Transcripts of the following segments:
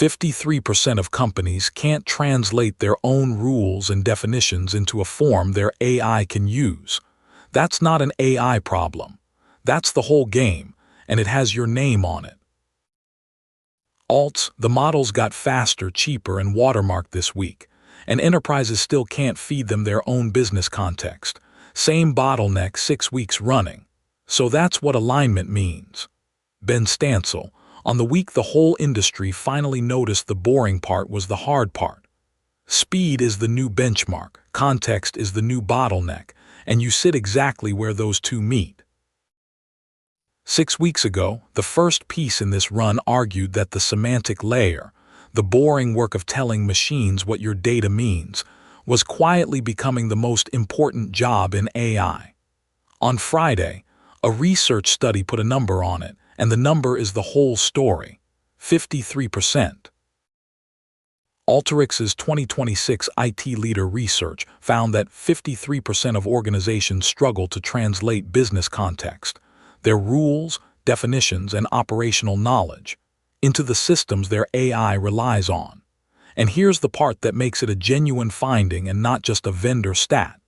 53% of companies can't translate their own rules and definitions into a form their AI can use. That's not an AI problem. That's the whole game, and it has your name on it. Alts, the models got faster, cheaper, and watermarked this week, and enterprises still can't feed them their own business context. Same bottleneck 6 weeks running. So that's what alignment means. Benn Stancil, on the week the whole industry finally noticed the boring part was the hard part. Speed is the new benchmark, context is the new bottleneck, and you sit exactly where those two meet. 6 weeks ago, the first piece in this run argued that the semantic layer, the boring work of telling machines what your data means, was quietly becoming the most important job in AI. On Friday, a research study put a number on it, and the number is the whole story: 53%. Ultrafast's 2026 IT Leader research found that 53% of organizations struggle to translate business context, their rules, definitions, and operational knowledge, into the systems their AI relies on. And here's the part that makes it a genuine finding and not just a vendor stat.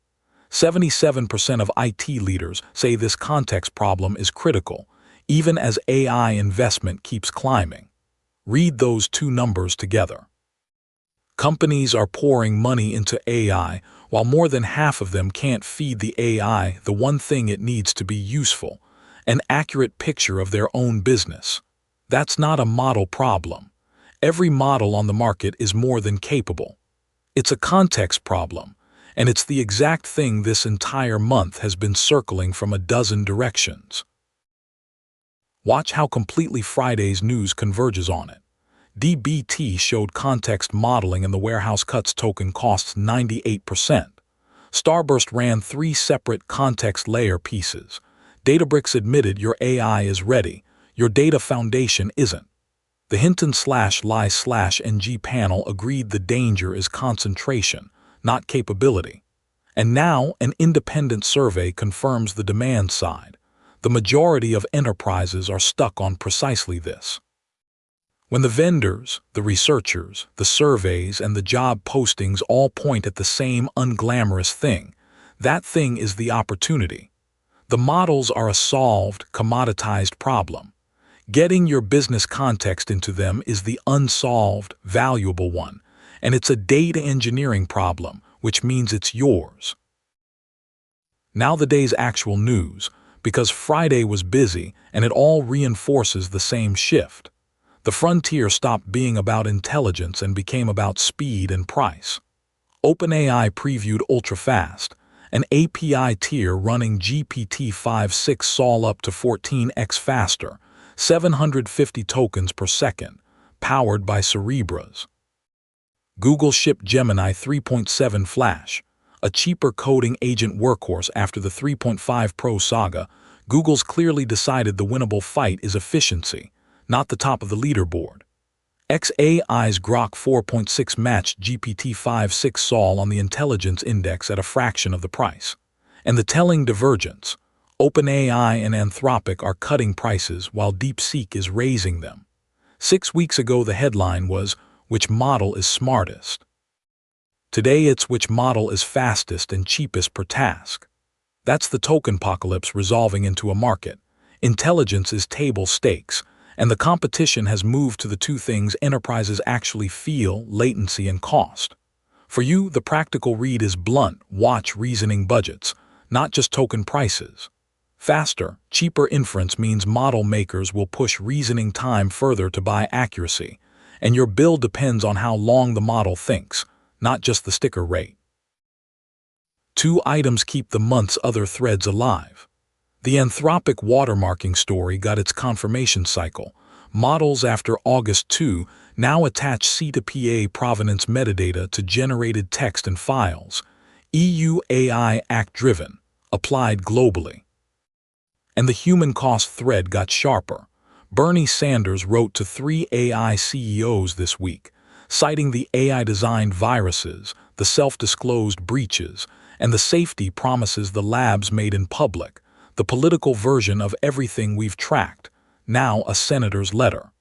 77% of IT leaders say this context problem is critical, even as AI investment keeps climbing. Read those two numbers together. Companies are pouring money into AI, while more than half of them can't feed the AI the one thing it needs to be useful: an accurate picture of their own business. That's not a model problem. Every model on the market is more than capable. It's a context problem, and it's the exact thing this entire month has been circling from a dozen directions. Watch how completely Friday's news converges on it. DBT showed context modeling and the warehouse cuts token costs 98%. Starburst ran 3 separate context layer pieces. Databricks admitted your AI is ready, your data foundation isn't. The Hinton/Lie/NG panel agreed the danger is concentration, not capability. And now an independent survey confirms the demand side. The majority of enterprises are stuck on precisely this. When the vendors, the researchers, the surveys, and the job postings all point at the same unglamorous thing, that thing is the opportunity. The models are a solved, commoditized problem. Getting your business context into them is the unsolved, valuable one, and it's a data engineering problem, which means it's yours. Now the day's actual news, because Friday was busy and it all reinforces the same shift. The frontier stopped being about intelligence and became about speed and price. OpenAI previewed Ultrafast, an API tier running GPT-5.6 sol up to 14x faster, 750 tokens per second, powered by Cerebras. Google shipped Gemini 3.7 Flash, a cheaper coding agent workhorse after the 3.5 Pro saga. Google's clearly decided the winnable fight is efficiency, not the top of the leaderboard. xAI's Grok 4.6 matched GPT-5.6 sol on the intelligence index at a fraction of the price. And the telling divergence: OpenAI and Anthropic are cutting prices while DeepSeek is raising them. 6 weeks ago the headline was, "Which model is smartest?" Today it's which model is fastest and cheapest per task. That's the token apocalypse resolving into a market. Intelligence is table stakes, and the competition has moved to the two things enterprises actually feel: latency and cost. For you, the practical read is blunt: watch reasoning budgets, not just token prices. Faster, cheaper inference means model makers will push reasoning time further to buy accuracy, and your bill depends on how long the model thinks, not just the sticker rate. 2 items keep the month's other threads alive. The Anthropic watermarking story got its confirmation cycle. Models after August 2 now attach C2PA provenance metadata to generated text and files. EU AI Act-driven, applied globally. And the human cost thread got sharper. Bernie Sanders wrote to 3 AI CEOs this week, citing the AI-designed viruses, the self-disclosed breaches, and the safety promises the labs made in public, the political version of everything we've tracked, now a senator's letter.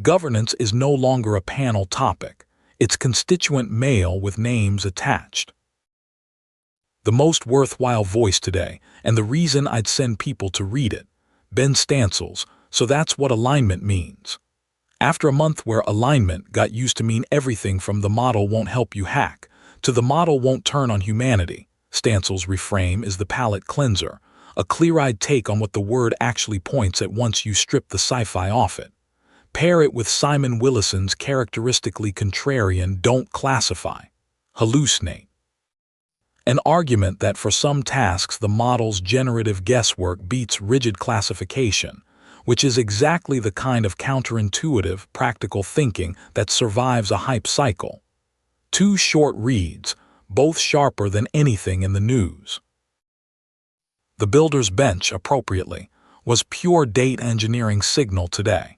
Governance is no longer a panel topic. It's constituent mail with names attached. The most worthwhile voice today, and the reason I'd send people to read it, Benn Stancil's, So That's What Alignment Means. After a month where alignment got used to mean everything from the model won't help you hack to the model won't turn on humanity, Stancil's reframe is the palate cleanser, a clear-eyed take on what the word actually points at once you strip the sci-fi off it. Pair it with Simon Willison's characteristically contrarian don't classify, hallucinate. An argument that for some tasks the model's generative guesswork beats rigid classification, which is exactly the kind of counterintuitive, practical thinking that survives a hype cycle. 2 short reads, both sharper than anything in the news. The builder's bench, appropriately, was pure data engineering signal today.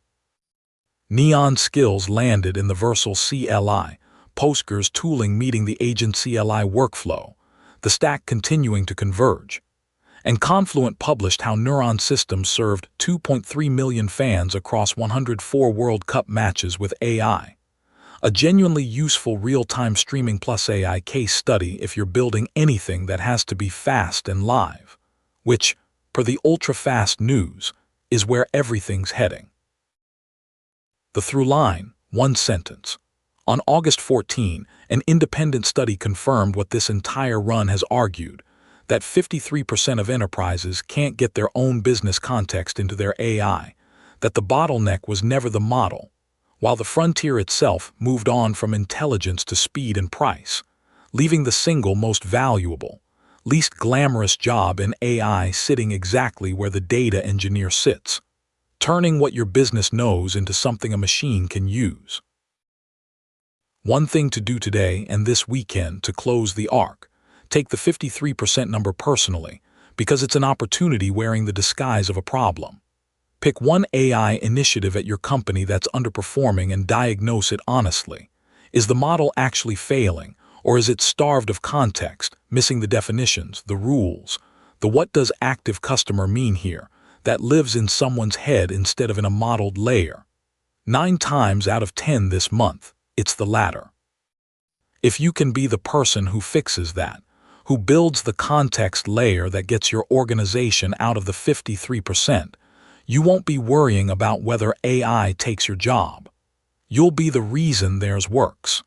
Neon skills landed in the Versal CLI, Postgres tooling meeting the agent CLI workflow, the stack continuing to converge. And Confluent published how Neuron Systems served 2.3 million fans across 104 World Cup matches with AI. A genuinely useful real-time streaming plus AI case study if you're building anything that has to be fast and live, which, per the Ultrafast news, is where everything's heading. The through line, one sentence. On August 14, an independent study confirmed what this entire run has argued, that 53% of enterprises can't get their own business context into their AI, that the bottleneck was never the model, while the frontier itself moved on from intelligence to speed and price, leaving the single most valuable, least glamorous job in AI sitting exactly where the data engineer sits, turning what your business knows into something a machine can use. One thing to do today and this weekend to close the arc. Take the 53% number personally, because it's an opportunity wearing the disguise of a problem. Pick one AI initiative at your company that's underperforming and diagnose it honestly. Is the model actually failing, or is it starved of context, missing the definitions, the rules, the what does active customer mean here, that lives in someone's head instead of in a modeled layer? 9 times out of 10 this month, it's the latter. If you can be the person who fixes that, who builds the context layer that gets your organization out of the 53%, you won't be worrying about whether AI takes your job. You'll be the reason theirs works.